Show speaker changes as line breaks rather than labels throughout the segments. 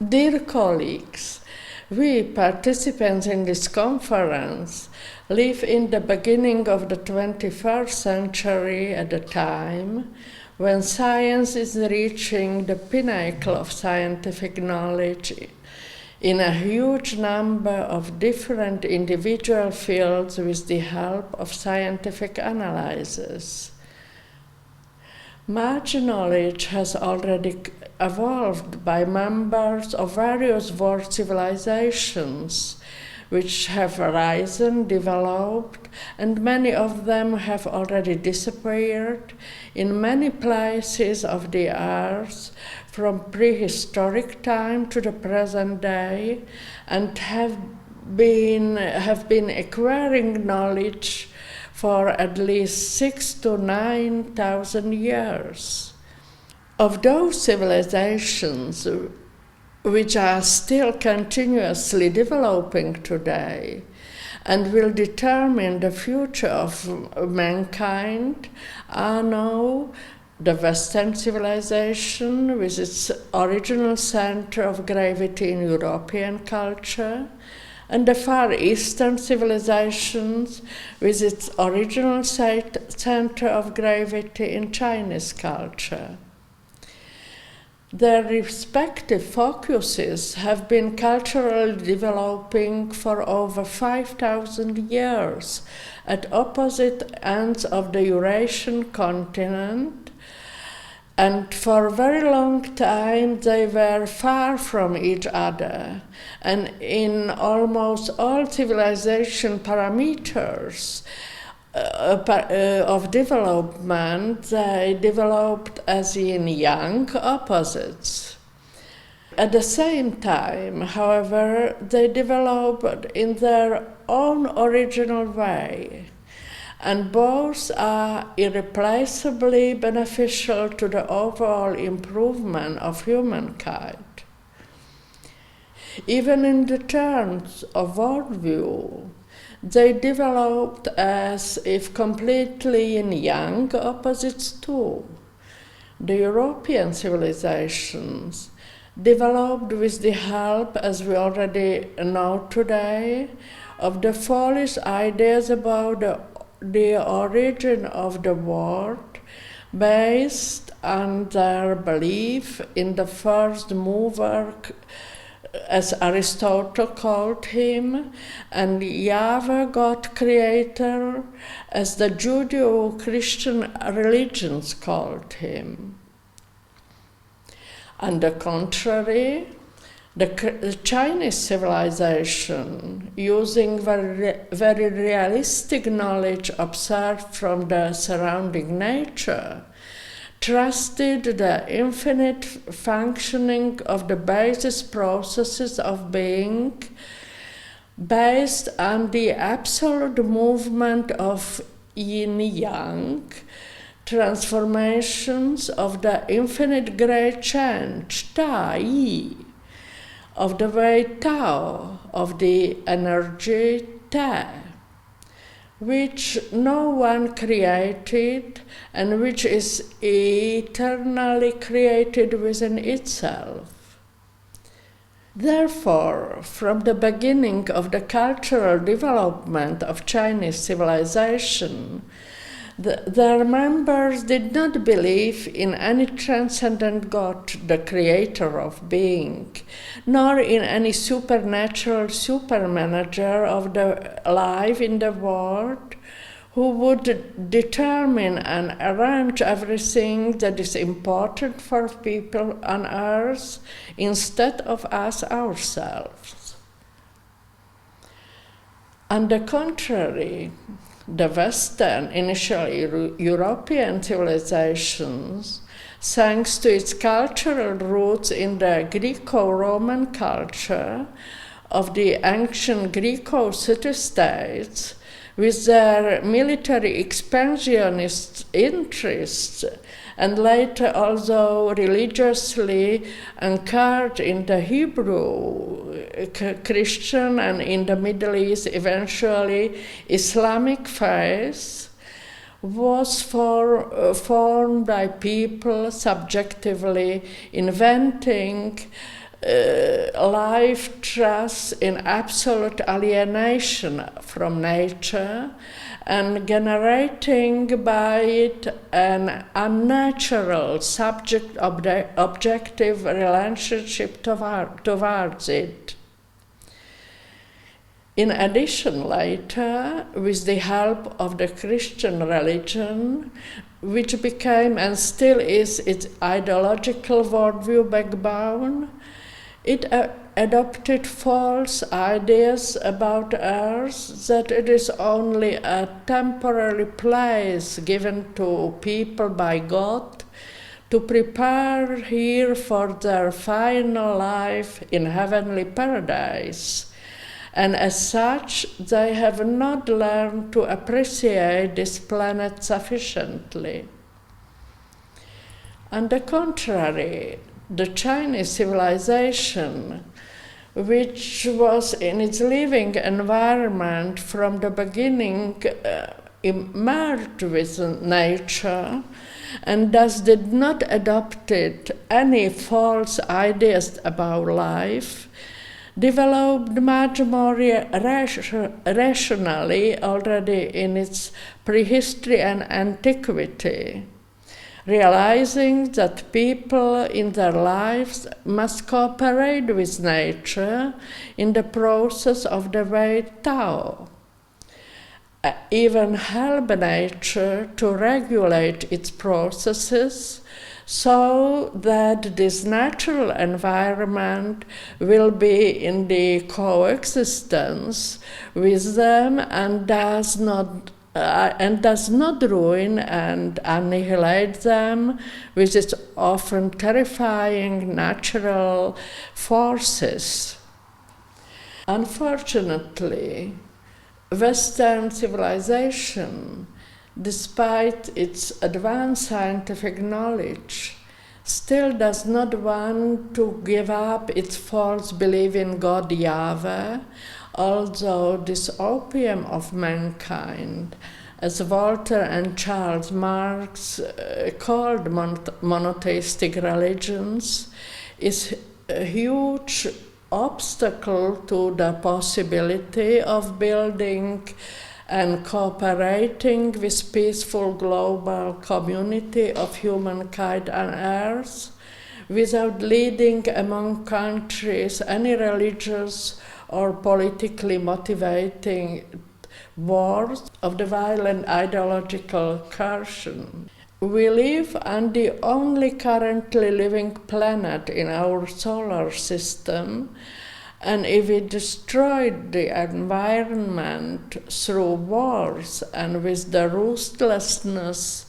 Dear colleagues, we participants in this conference live in the beginning of the 21st century at a time when science is reaching the pinnacle of scientific knowledge in a huge number of different individual fields with the help of scientific analysis. Much knowledge has already evolved by members of various world civilizations, which have arisen, developed, and many of them have already disappeared in many places of the earth from prehistoric time to the present day, and have been acquiring knowledge for at least 6,000 to 9,000 years. Of those civilizations which are still continuously developing today and will determine the future of mankind are now the Western civilization with its original center of gravity in European culture, and the Far Eastern civilizations with its original center of gravity in Chinese culture. Their respective focuses have been culturally developing for over 5,000 years at opposite ends of the Eurasian continent, and for a very long time they were far from each other, and in almost all civilization parameters of development, they developed as yin yang opposites. At the same time, however, they developed in their own original way, and both are irreplaceably beneficial to the overall improvement of humankind. Even in the terms of worldview, they developed as if completely yin-yang opposites too. The European civilizations developed with the help, as we already know today, of the foolish ideas about the origin of the world, based on their belief in the first mover, as Aristotle called him, and Yahweh, God Creator, as the Judeo-Christian religions called him. On the contrary, the Chinese civilization, using very realistic knowledge observed from the surrounding nature, trusted the infinite functioning of the basis processes of being, based on the absolute movement of yin-yang, transformations of the infinite great change, Tai, of the way Tao, of the energy Te, which no one created and which is eternally created within itself. Therefore, from the beginning of the cultural development of Chinese civilization, their members did not believe in any transcendent God, the creator of being, nor in any supernatural supermanager of the life in the world, who would determine and arrange everything that is important for people on earth instead of us ourselves. On the contrary, the Western, initially European civilizations, thanks to its cultural roots in the Greco-Roman culture of the ancient Greco city-states, with their military expansionist interests, and later also religiously anchored in the Hebrew, Christian, and in the Middle East, eventually Islamic faith, was formed by people subjectively inventing life thus in absolute alienation from nature and generating by it an unnatural subject-objective relationship towards it. In addition, later, with the help of the Christian religion, which became and still is its ideological worldview backbone, it adopted false ideas about Earth, that it is only a temporary place given to people by God to prepare here for their final life in heavenly paradise. And as such, they have not learned to appreciate this planet sufficiently. On the contrary, the Chinese civilization, which was in its living environment from the beginning merged with nature, and thus did not adopt any false ideas about life, developed much more rationally already in its prehistory and antiquity, realizing that people in their lives must cooperate with nature in the process of the way Tao, even help nature to regulate its processes so that this natural environment will be in the coexistence with them and does not ruin and annihilate them with its often terrifying natural forces. Unfortunately, Western civilization, despite its advanced scientific knowledge, still does not want to give up its false belief in God Yahweh, although this opium of mankind, as Walter and Charles Marx called monotheistic religions, is a huge obstacle to the possibility of building and cooperating with peaceful global community of humankind on Earth without leading among countries any religious or politically motivating wars of the violent ideological cursion. We live on the only currently living planet in our solar system, and if we destroyed the environment through wars and with the ruthlessness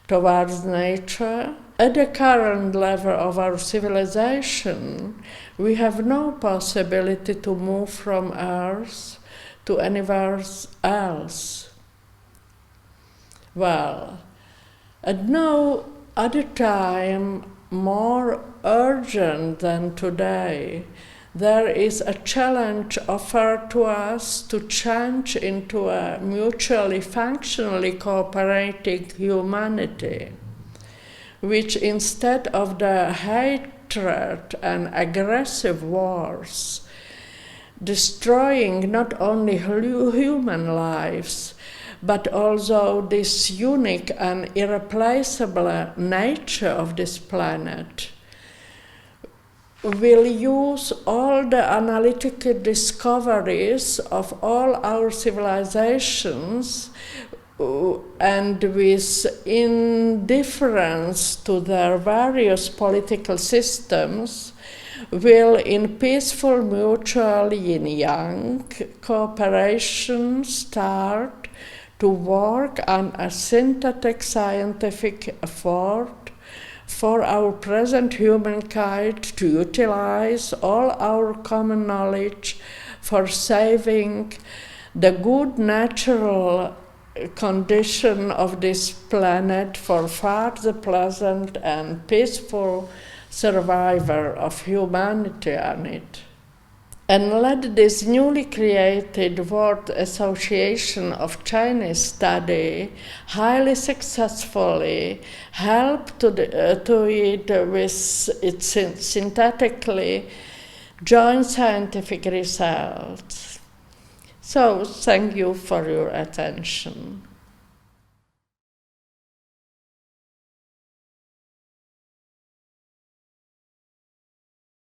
towards nature, at the current level of our civilization, we have no possibility to move from Earth to anywhere else. Well, at no other time more urgent than today, there is a challenge offered to us to change into a mutually functionally cooperating humanity, which instead of the hatred and aggressive wars, destroying not only human lives, but also this unique and irreplaceable nature of this planet, will use all the analytical discoveries of all our civilizations and with indifference to their various political systems, will in peaceful mutual yin-yang cooperation start to work on a synthetic scientific effort for our present humankind to utilize all our common knowledge for saving the good natural condition of this planet for further pleasant and peaceful survival of humanity on it. And let this newly created World Association of Chinese Study highly successfully help to it with its synthetically joint scientific research. So thank you for your attention.